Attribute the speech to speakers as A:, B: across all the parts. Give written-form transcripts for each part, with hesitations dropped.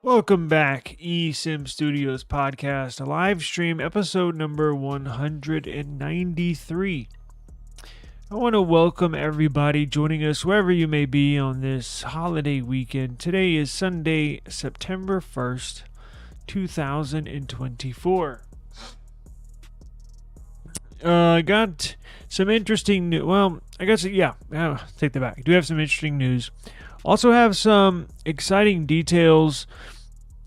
A: Welcome back, eSIM Studios Podcast live stream, episode number 193. I want to welcome everybody joining us wherever you may be on this holiday weekend. Today is Sunday, September 1st, 2024. I got some interesting news. Well, I guess, take that back. I do have some interesting news. Also have some exciting details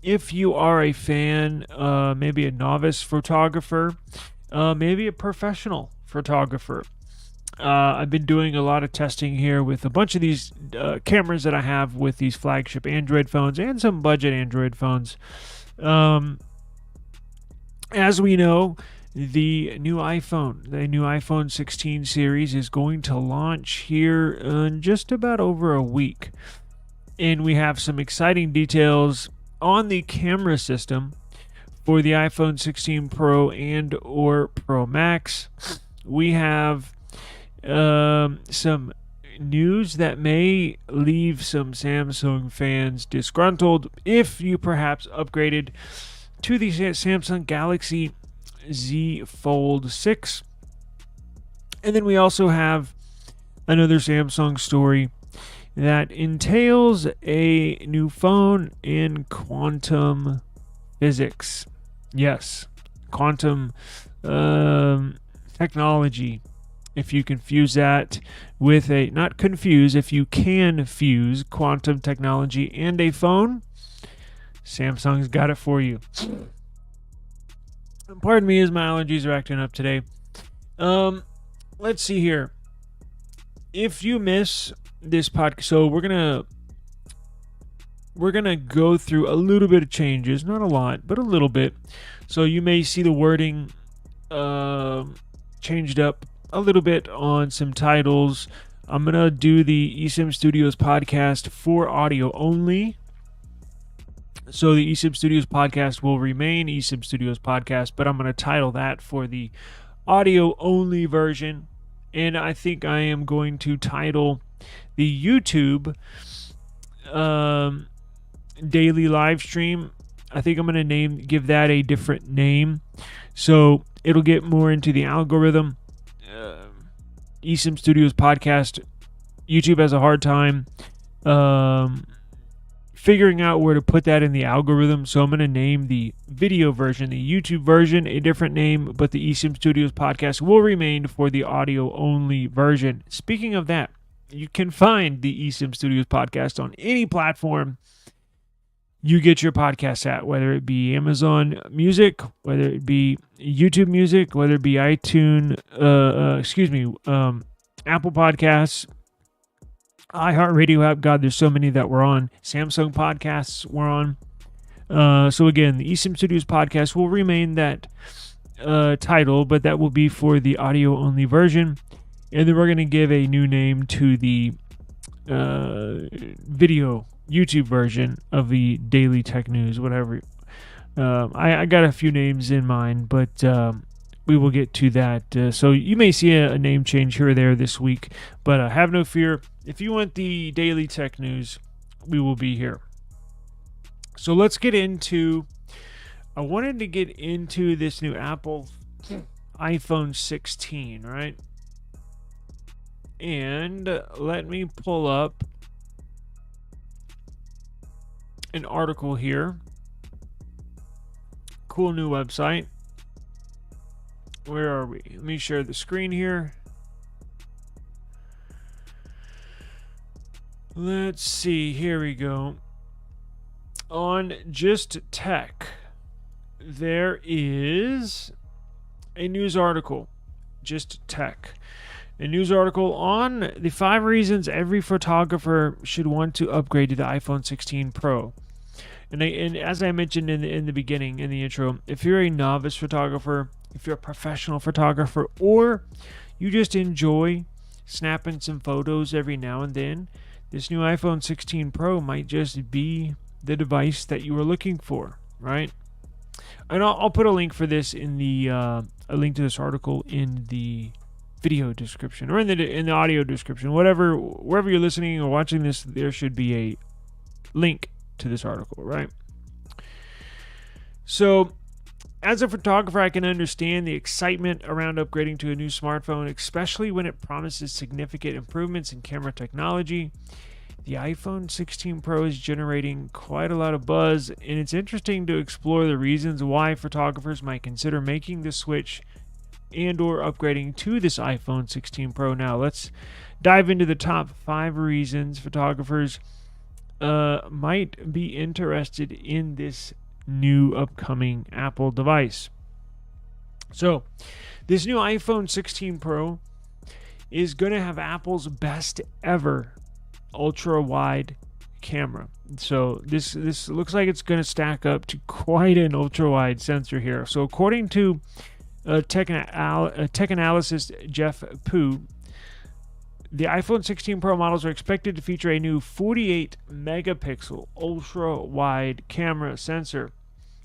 A: if you are a fan, maybe a novice photographer, maybe a professional photographer. I've been doing a lot of testing here with a bunch of these cameras that I have with these flagship Android phones and some budget Android phones. As we know, the new iPhone 16 series is going to launch here in just about over a week. And we have some exciting details on the camera system for the iPhone 16 Pro and or Pro Max. We have some news that may leave some Samsung fans disgruntled if you perhaps upgraded to the Samsung Galaxy Z Fold 6. And then we also have another Samsung story that entails a new phone in quantum physics. Yes, quantum technology. If you confuse that with if you can fuse quantum technology and a phone, Samsung's got it for you. Pardon me as my allergies are acting up today. Let's see here. If you miss this podcast, so we're gonna go through a little bit of changes, not a lot, but a little bit. So you may see the wording changed up a little bit on some titles. I'm gonna do the eSIM Studios podcast for audio only. So the eSIM Studios podcast will remain eSIM Studios podcast, but I'm going to title that for the audio-only version. And I think I am going to title the YouTube daily live stream. I think I'm going to give that a different name, so it'll get more into the algorithm. eSIM Studios podcast. YouTube has a hard time figuring out where to put that in the algorithm, so I'm going to name the video version, the YouTube version, a different name, but the eSIM Studios podcast will remain for the audio-only version. Speaking of that, you can find the eSIM Studios podcast on any platform you get your podcasts at, whether it be Amazon Music, whether it be YouTube Music, whether it be iTunes, Apple Podcasts, iHeartRadio app. God, there's so many that we're on. Samsung podcasts we're on. So again, the eSIM Studios podcast will remain that title, but that will be for the audio-only version. And then we're going to give a new name to the video YouTube version of the Daily Tech News, whatever. I got a few names in mind, but we will get to that. So you may see a name change here or there this week, but have no fear. If you want the Daily Tech News, we will be here. So let's get into... I wanted to get into this new Apple iPhone 16, right? And let me pull up an article here. Cool new website. Where are we? Let me share the screen here. Let's see. Here we go. On Just Tech, there is a news article. Just Tech. A news article on the 5 reasons every photographer should want to upgrade to the iPhone 16 Pro. And as I mentioned in the beginning, in the intro, if you're a novice photographer, if you're a professional photographer, or you just enjoy snapping some photos every now and then, this new iPhone 16 Pro might just be the device that you were looking for, right? And I'll put a link for this in the a link to this article in the video description or in the audio description, wherever you're listening or watching this. There should be a link to this article, right? So, as a photographer, I can understand the excitement around upgrading to a new smartphone, especially when it promises significant improvements in camera technology. The iPhone 16 Pro is generating quite a lot of buzz, and it's interesting to explore the reasons why photographers might consider making the switch and or upgrading to this iPhone 16 Pro. Now, let's dive into the top 5 reasons photographers might be interested in this new upcoming Apple device. So, this new iPhone 16 Pro is going to have Apple's best ever ultra wide camera. So this looks like it's going to stack up to quite an ultra wide sensor here. So according to tech analyst Jeff Poo, the iPhone 16 Pro models are expected to feature a new 48 megapixel ultra wide camera sensor.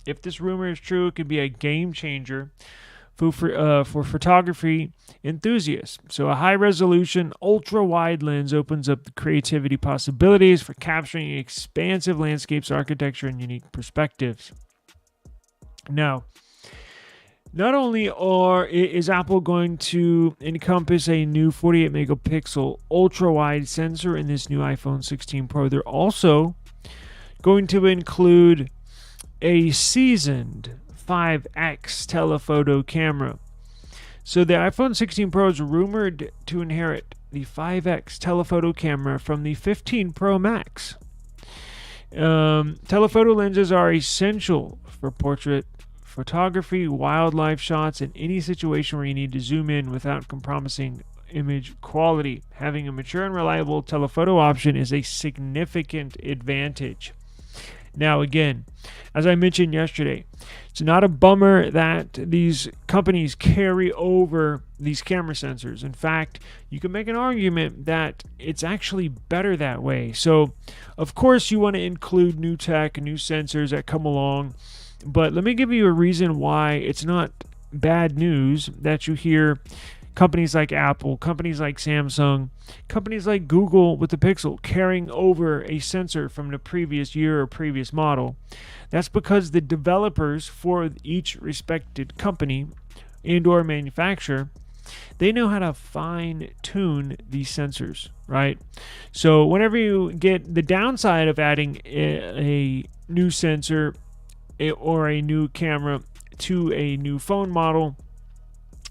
A: If this rumor is true, it could be a game changer for photography enthusiasts. So a high resolution ultra wide lens opens up the creativity possibilities for capturing expansive landscapes, architecture, and unique perspectives. Now, not only is Apple going to encompass a new 48 megapixel ultra wide sensor in this new iPhone 16 Pro, they're also going to include a seasoned 5x telephoto camera. So the iPhone 16 Pro is rumored to inherit the 5x telephoto camera from the 15 Pro Max. Telephoto lenses are essential for portrait photography, wildlife shots, and any situation where you need to zoom in without compromising image quality. Having a mature and reliable telephoto option is a significant advantage. Now, again, as I mentioned yesterday, it's not a bummer that these companies carry over these camera sensors. In fact, you can make an argument that it's actually better that way. So, of course, you want to include new tech, new sensors that come along. But let me give you a reason why it's not bad news that you hear companies like Apple, companies like Samsung, companies like Google with the Pixel carrying over a sensor from the previous year or previous model. That's because the developers for each respected company and or manufacturer, they know how to fine-tune these sensors, right? So whenever you get the downside of adding a new sensor or a new camera to a new phone model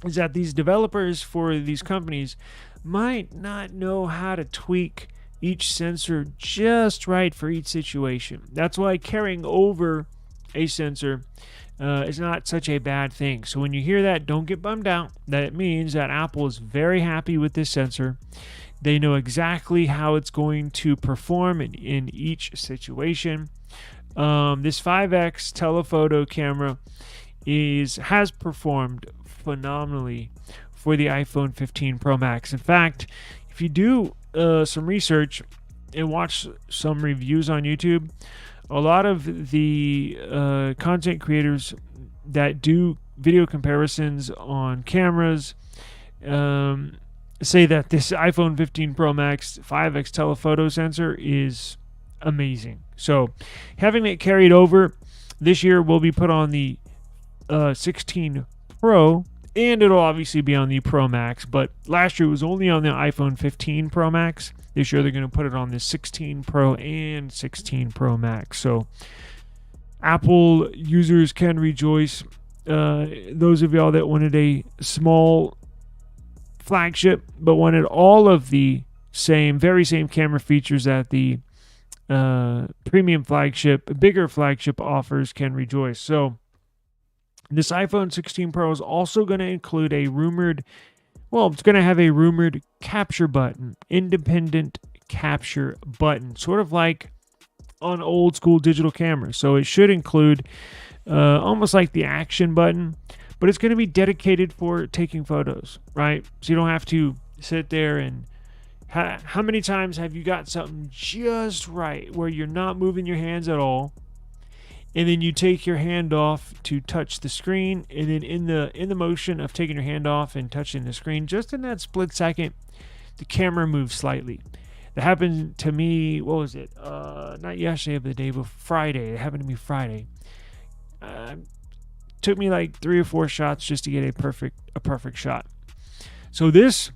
A: is that these developers for these companies might not know how to tweak each sensor just right for each situation. That's why carrying over a sensor is not such a bad thing. So when you hear that, don't get bummed out. That it means that Apple is very happy with this sensor. They know exactly how it's going to perform in each situation. This 5x telephoto camera has performed phenomenally for the iPhone 15 Pro Max. In fact, if you do some research and watch some reviews on YouTube, a lot of the content creators that do video comparisons on cameras say that this iPhone 15 Pro Max 5x telephoto sensor is amazing. So having it carried over this year will be put on the 16 Pro, and it'll obviously be on the Pro Max, but last year it was only on the iPhone 15 Pro Max. This year they're going to put it on the 16 Pro and 16 Pro Max. So Apple users can rejoice. Those of y'all that wanted a small flagship but wanted all of the very same camera features that the premium flagship, bigger flagship offers can rejoice. So this iPhone 16 Pro is also going to include it's going to have a rumored capture button, independent capture button, sort of like on old school digital cameras. So it should include almost like the action button, but it's going to be dedicated for taking photos, right? So you don't have to sit there and how many times have you got something just right where you're not moving your hands at all, and then you take your hand off to touch the screen, and then in the motion of taking your hand off and touching the screen, just in that split second, the camera moves slightly. That happened to me, what was it? Not yesterday, but the day before, Friday. It happened to me Friday. Took me like 3 or 4 shots just to get a perfect shot. So this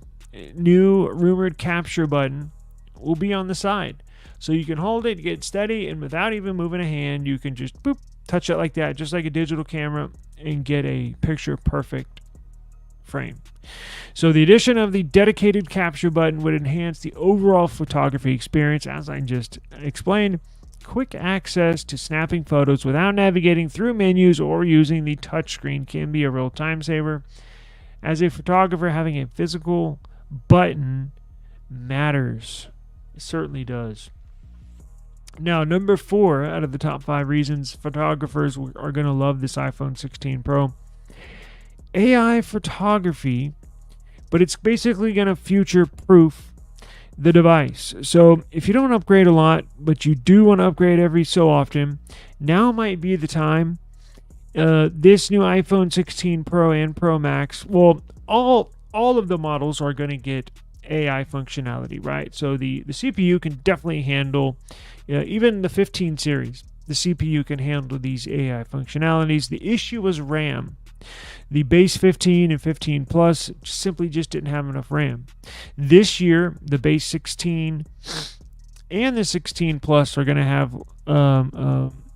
A: new rumored capture button will be on the side. So you can hold it, get steady, and without even moving a hand, you can just boop, touch it like that, just like a digital camera, and get a picture perfect frame. So the addition of the dedicated capture button would enhance the overall photography experience, as I just explained. Quick access to snapping photos without navigating through menus or using the touchscreen can be a real time saver. As a photographer, having a physical button matters. It certainly does. Now, number 4 out of the top 5 reasons photographers are going to love this iPhone 16 Pro. AI photography, but it's basically going to future-proof the device. So if you don't upgrade a lot, but you do want to upgrade every so often, now might be the time. This new iPhone 16 Pro and Pro Max, well, all of the models are going to get AI functionality, right? So the CPU can definitely handle, even the 15 series, the CPU can handle these AI functionalities. The issue was RAM. The base 15 and 15 Plus simply just didn't have enough RAM. This year, the base 16 and the 16 Plus are going to have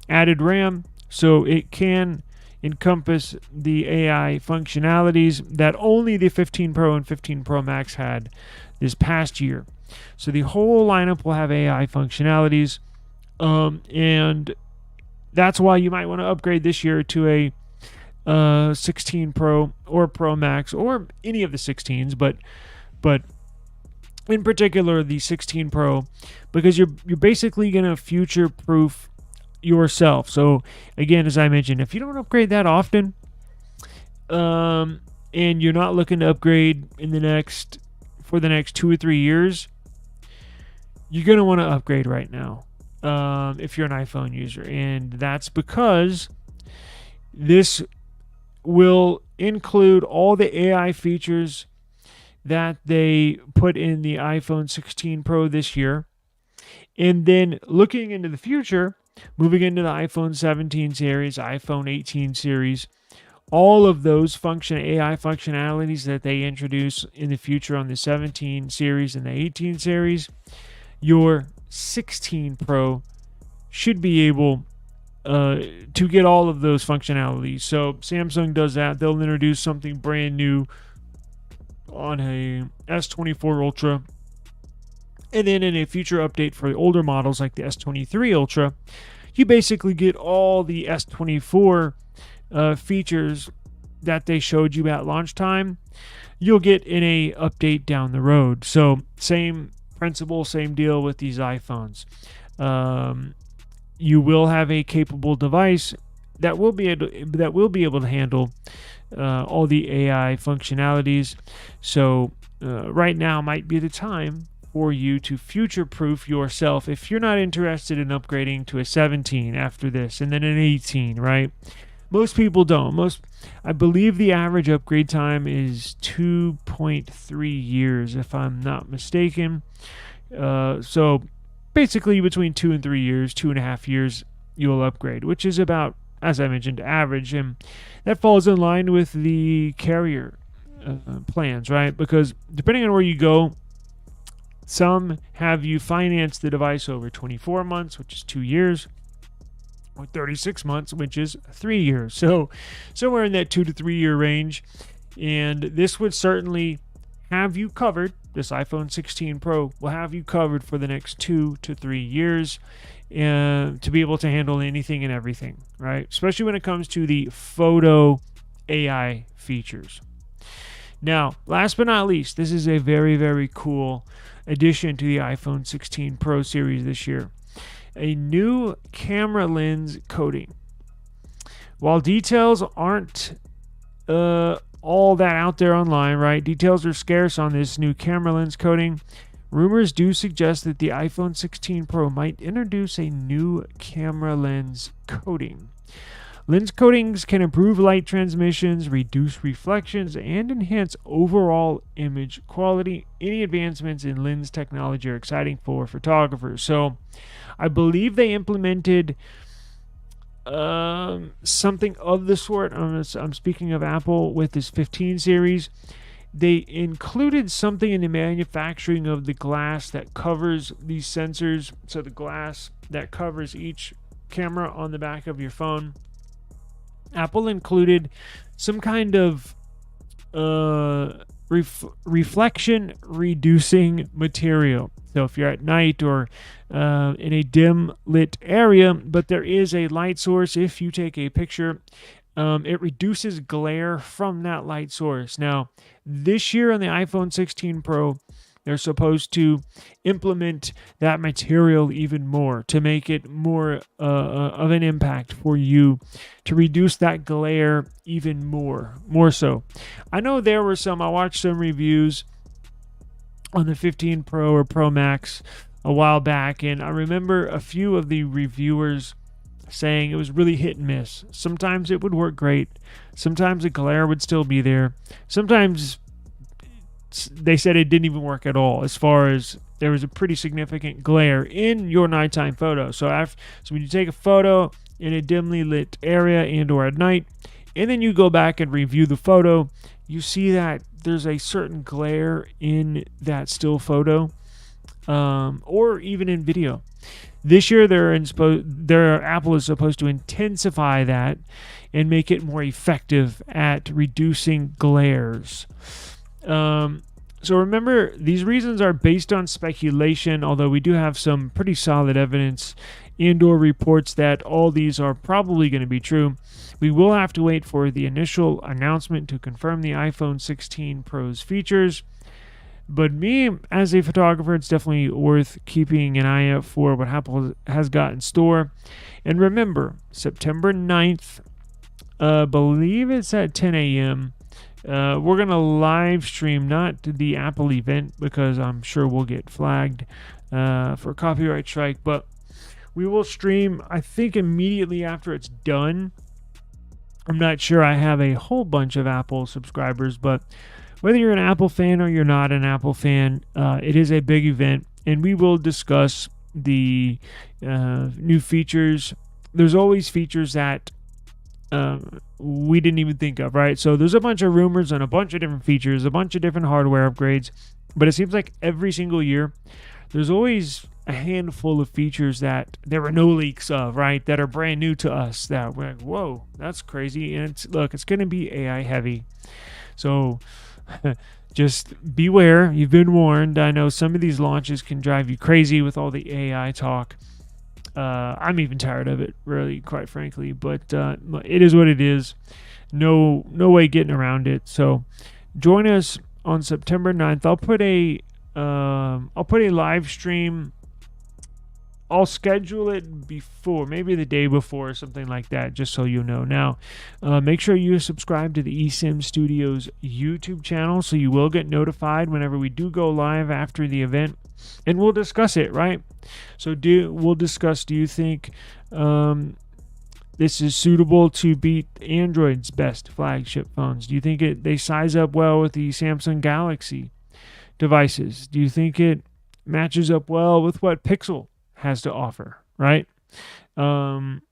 A: added RAM, so it can encompass the AI functionalities that only the 15 Pro and 15 Pro Max had this past year. So the whole lineup will have AI functionalities, and that's why you might want to upgrade this year to a 16 Pro or Pro Max or any of the 16s, but in particular the 16 Pro, because you're basically going to future-proof yourself. So again, as I mentioned, if you don't upgrade that often, and you're not looking to upgrade for the next 2 or 3 years, you're going to want to upgrade right now, if you're an iPhone user. And that's because this will include all the AI features that they put in the iPhone 16 Pro this year. And then looking into the future, moving into the iPhone 17 series, iPhone 18 series, all of those AI functionalities that they introduce in the future on the 17 series and the 18 series, your 16 Pro should be able to get all of those functionalities. So Samsung does that. They'll introduce something brand new on a S24 Ultra. And then in a future update for the older models like the S23 Ultra, you basically get all the S24 features that they showed you at launch time. You'll get in a update down the road. So same principle, same deal with these iPhones. You will have a capable device that will be able to handle all the AI functionalities. So right now might be the time for you to future-proof yourself if you're not interested in upgrading to a 17 after this and then an 18, right? Most people don't. I believe the average upgrade time is 2.3 years, if I'm not mistaken. So basically between 2 and 3 years, 2.5 years, you'll upgrade, which is about, as I mentioned, average. And that falls in line with the carrier plans, right? Because depending on where you go, some have you finance the device over 24 months, which is 2 years, or 36 months, which is 3 years. So somewhere in that 2 to 3 year range. And this would certainly have you covered. This iPhone 16 Pro will have you covered for the next 2 to 3 years to be able to handle anything and everything, right? Especially when it comes to the photo AI features. Now, last but not least, this is a very, very cool addition to the iPhone 16 Pro series this year. A new camera lens coating. While details aren't all that out there online, right? Details are scarce on this new camera lens coating. Rumors do suggest that the iPhone 16 Pro might introduce a new camera lens coating. Lens coatings can improve light transmissions, reduce reflections, and enhance overall image quality. Any advancements in lens technology are exciting for photographers. So I believe they implemented something of the sort. I'm speaking of Apple with this 15 series. They included something in the manufacturing of the glass that covers these sensors. So the glass that covers each camera on the back of your phone. Apple included some kind of reflection reducing material. So if you're at night or in a dim lit area, but there is a light source, if you take a picture, it reduces glare from that light source. Now, this year on the iPhone 16 Pro, they're supposed to implement that material even more to make it more of an impact for you, to reduce that glare even more so. I know there were I watched some reviews on the 15 Pro or Pro Max a while back, and I remember a few of the reviewers saying it was really hit and miss. Sometimes it would work great. Sometimes the glare would still be there. Sometimes they said it didn't even work at all, as far as there was a pretty significant glare in your nighttime photo. So when you take a photo in a dimly lit area and or at night, and then you go back and review the photo, you see that there's a certain glare in that still photo, or even in video. This year, Apple is supposed to intensify that and make it more effective at reducing glares. So remember, these reasons are based on speculation, although we do have some pretty solid evidence and/or reports that all these are probably going to be true. We will have to wait for the initial announcement to confirm the iPhone 16 Pro's features. But me, as a photographer, it's definitely worth keeping an eye out for what Apple has got in store. And remember, September 9th, believe it's at 10 a.m., we're going to live stream, not the Apple event, because I'm sure we'll get flagged for copyright strike, but we will stream, I think, immediately after it's done. I'm not sure. I have a whole bunch of Apple subscribers, but whether you're an Apple fan or you're not an Apple fan, it is a big event, and we will discuss the new features. There's always features that we didn't even think of, right? So there's a bunch of rumors on a bunch of different features, a bunch of different hardware upgrades, but it seems like every single year there's always a handful of features that there were no leaks of, right? That are brand new to us, that we're like, whoa, that's crazy. And it's going to be AI heavy. So just beware. You've been warned. I know some of these launches can drive you crazy with all the AI talk. I'm even tired of it, really, quite frankly. But it is what it is. No way getting around it. So join us on September 9th. I'll put a live stream. I'll schedule it before, maybe the day before, or something like that, just so you know. Now, make sure you subscribe to the eSIM Studios YouTube channel so you will get notified whenever we do go live after the event, and we'll discuss it, right? So we'll discuss, do you think this is suitable to beat Android's best flagship phones? Do you think they size up well with the Samsung Galaxy devices? Do you think it matches up well with what Pixel has to offer, right? And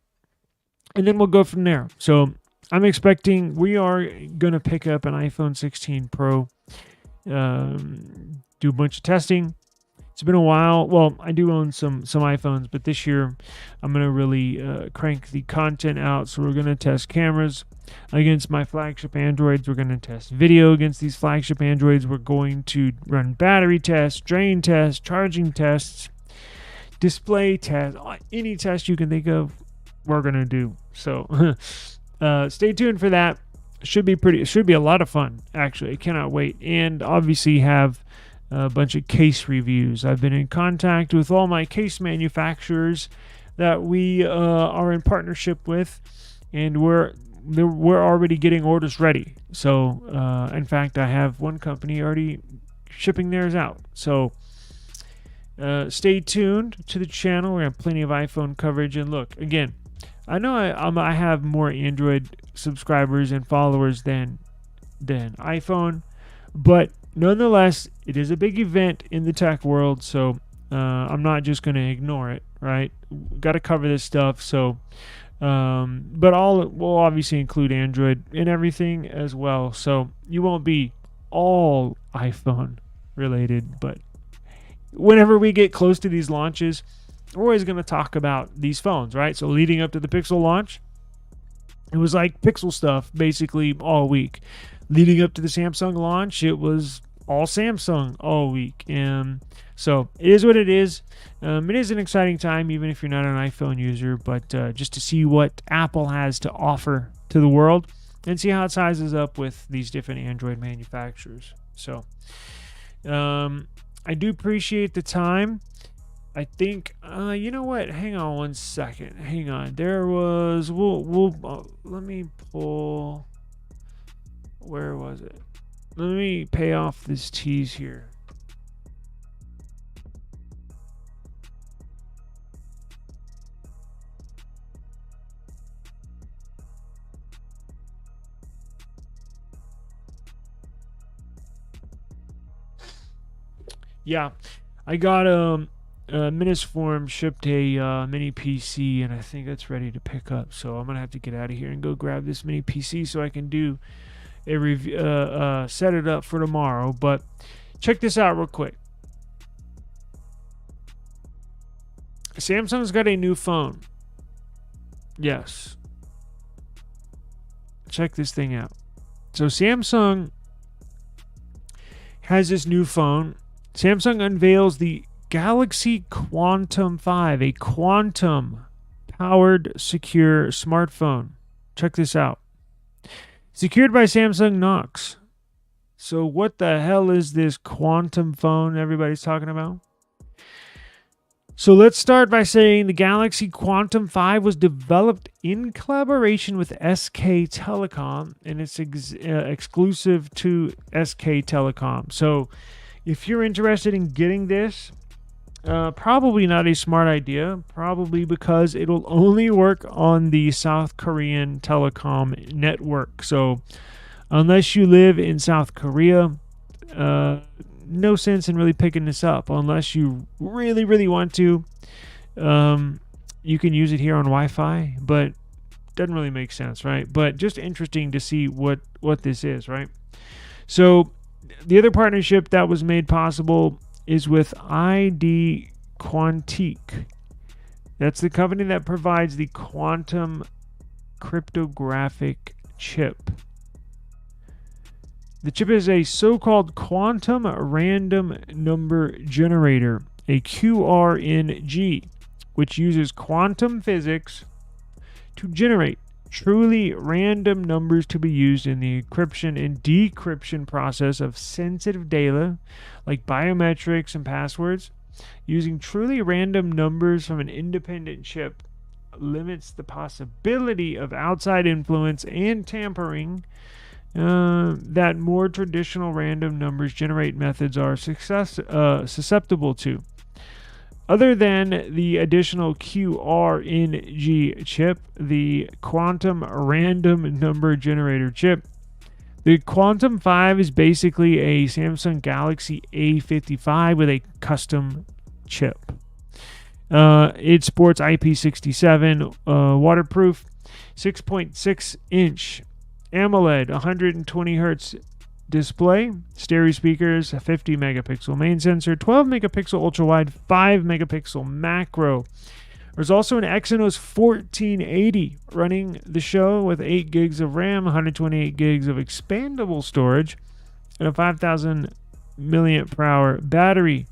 A: then we'll go from there. So I'm expecting we are going to pick up an iPhone 16 Pro, do a bunch of testing. It's been a while. Well, I do own some iPhones, but this year I'm going to really crank the content out. So we're going to test cameras against my flagship Androids. We're going to test video against these flagship Androids. We're going to run battery tests, drain tests, charging tests, display test, any test you can think of, we're gonna do. So stay tuned for that. It should be a lot of fun, actually. I cannot wait. And obviously have a bunch of case reviews. I've been in contact with all my case manufacturers that we are in partnership with, and we're already getting orders ready. So in fact, I have one company already shipping theirs out. So stay tuned to the channel. We have plenty of iPhone coverage. And look, again, I know I have more Android subscribers and followers than iPhone, but nonetheless, it is a big event in the tech world, so I'm not just going to ignore it, right? Got to cover this stuff, so But all will obviously include Android and everything as well. So you won't be all iPhone related, but whenever we get close to these launches, we're always going to talk about these phones, right? So leading up to the Pixel launch, it was like Pixel stuff basically all week. Leading up to the Samsung launch, it was all Samsung all week. And so it is what it is. It is an exciting time, even if you're not an iPhone user, but just to see what Apple has to offer to the world and see how it sizes up with these different Android manufacturers. So I do appreciate the time. I think, you know what? Hang on one second. Hang on. There was, let me pull, where was it? Let me pay off this tease here. Yeah, I got Minisform shipped a mini PC, and I think that's ready to pick up. So I'm gonna have to get out of here and go grab this mini PC so I can do a review, set it up for tomorrow. But check this out real quick. Samsung's got a new phone. Yes. Check this thing out. So Samsung has this new phone. Samsung unveils the Galaxy Quantum5, a quantum-powered secure smartphone. Check this out. Secured by Samsung Knox. So what the hell is this quantum phone everybody's talking about? So let's start by saying the Galaxy Quantum5 was developed in collaboration with SK Telecom, and it's exclusive to SK Telecom. So if you're interested in getting this, probably not a smart idea, probably because it'll only work on the South Korean telecom network. So unless you live in South Korea, no sense in really picking this up. Unless you really, really want to, you can use it here on Wi-Fi, but doesn't really make sense, right? But just interesting to see what this is, right? So the other partnership that was made possible is with ID Quantique. That's the company that provides the quantum cryptographic chip. The chip is a so-called quantum random number generator, a QRNG, which uses quantum physics to generate truly random numbers to be used in the encryption and decryption process of sensitive data like biometrics and passwords. Using truly random numbers from an independent chip limits the possibility of outside influence and tampering that more traditional random numbers generate methods are susceptible to. Other than the additional QRNG chip, the quantum random number generator chip, the Quantum5 is basically a Samsung Galaxy A55 with a custom chip. It sports IP67 waterproof, 6.6-inch AMOLED 120 Hz display, stereo speakers, a 50 megapixel main sensor, 12 megapixel ultra wide, 5 megapixel macro. There's also an Exynos 1480 running the show with 8 gigs of RAM, 128 gigs of expandable storage, and a 5,000 milliamp per hour battery,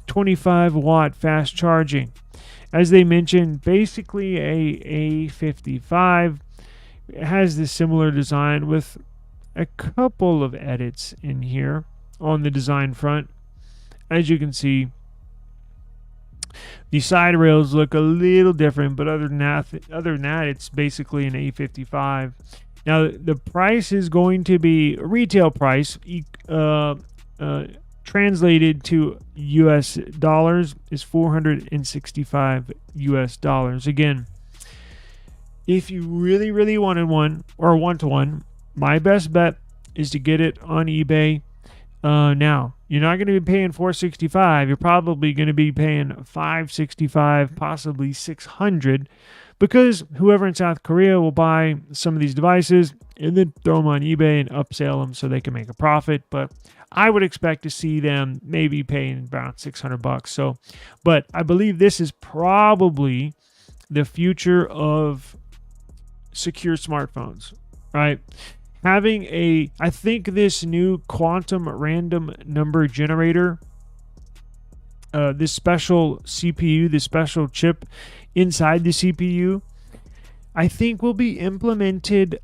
A: 25 watt fast charging. As they mentioned, basically a A55. It has this similar design with a couple of edits in here on the design front. As you can see, the side rails look a little different, but other than that, it's basically an A55. Now, the price is going to be retail price, translated to US dollars, is $465 US. Again, if you really, really wanted one or want one, my best bet is to get it on eBay. Now, you're not going to be paying $465. You're probably going to be paying $565, possibly $600. because whoever in South Korea will buy some of these devices and then throw them on eBay and upsell them so they can make a profit. But I would expect to see them maybe paying about $600. So, but I believe this is probably the future of secure smartphones, right? I think this new quantum random number generator, this special CPU, this special chip inside the CPU, I think will be implemented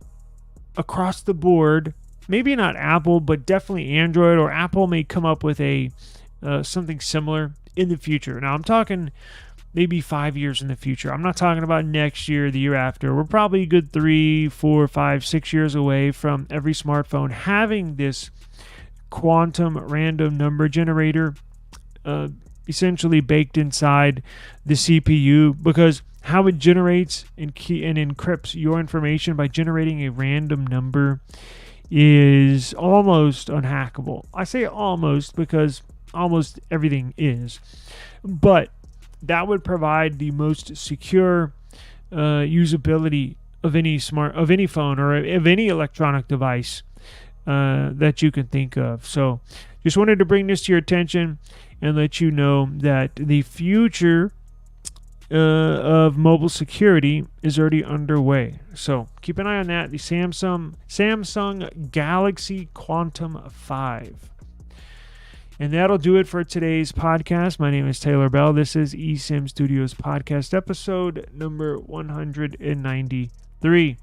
A: across the board. Maybe not Apple, but definitely Android, or Apple may come up with a something similar in the future. Now, I'm talking maybe 5 years in the future. I'm not talking about next year, the year after. We're probably a good 3, 4, 5, 6 years away from every smartphone having this quantum random number generator essentially baked inside the CPU, because how it generates and encrypts your information by generating a random number is almost unhackable. I say almost because almost everything is, but that would provide the most secure usability of any phone or of any electronic device that you can think of. So just wanted to bring this to your attention and let you know that the future of mobile security is already underway. So keep an eye on that. The Samsung Galaxy Quantum5. And that'll do it for today's podcast. My name is Taylor Bell. This is eSIM Studios Podcast episode number 193.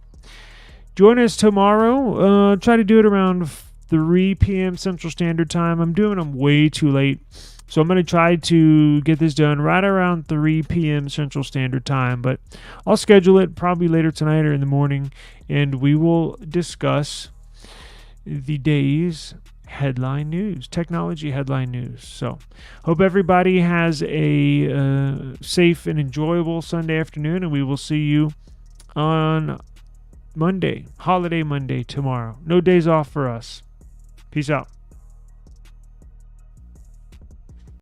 A: Join us tomorrow. Try to do it around 3 p.m. Central Standard Time. I'm doing them way too late, so I'm going to try to get this done right around 3 p.m. Central Standard Time, but I'll schedule it probably later tonight or in the morning, and we will discuss the day's headline news, technology headline news. So hope everybody has a safe and enjoyable Sunday afternoon, and we will see you on Monday, holiday Monday tomorrow. No days off for us. Peace out.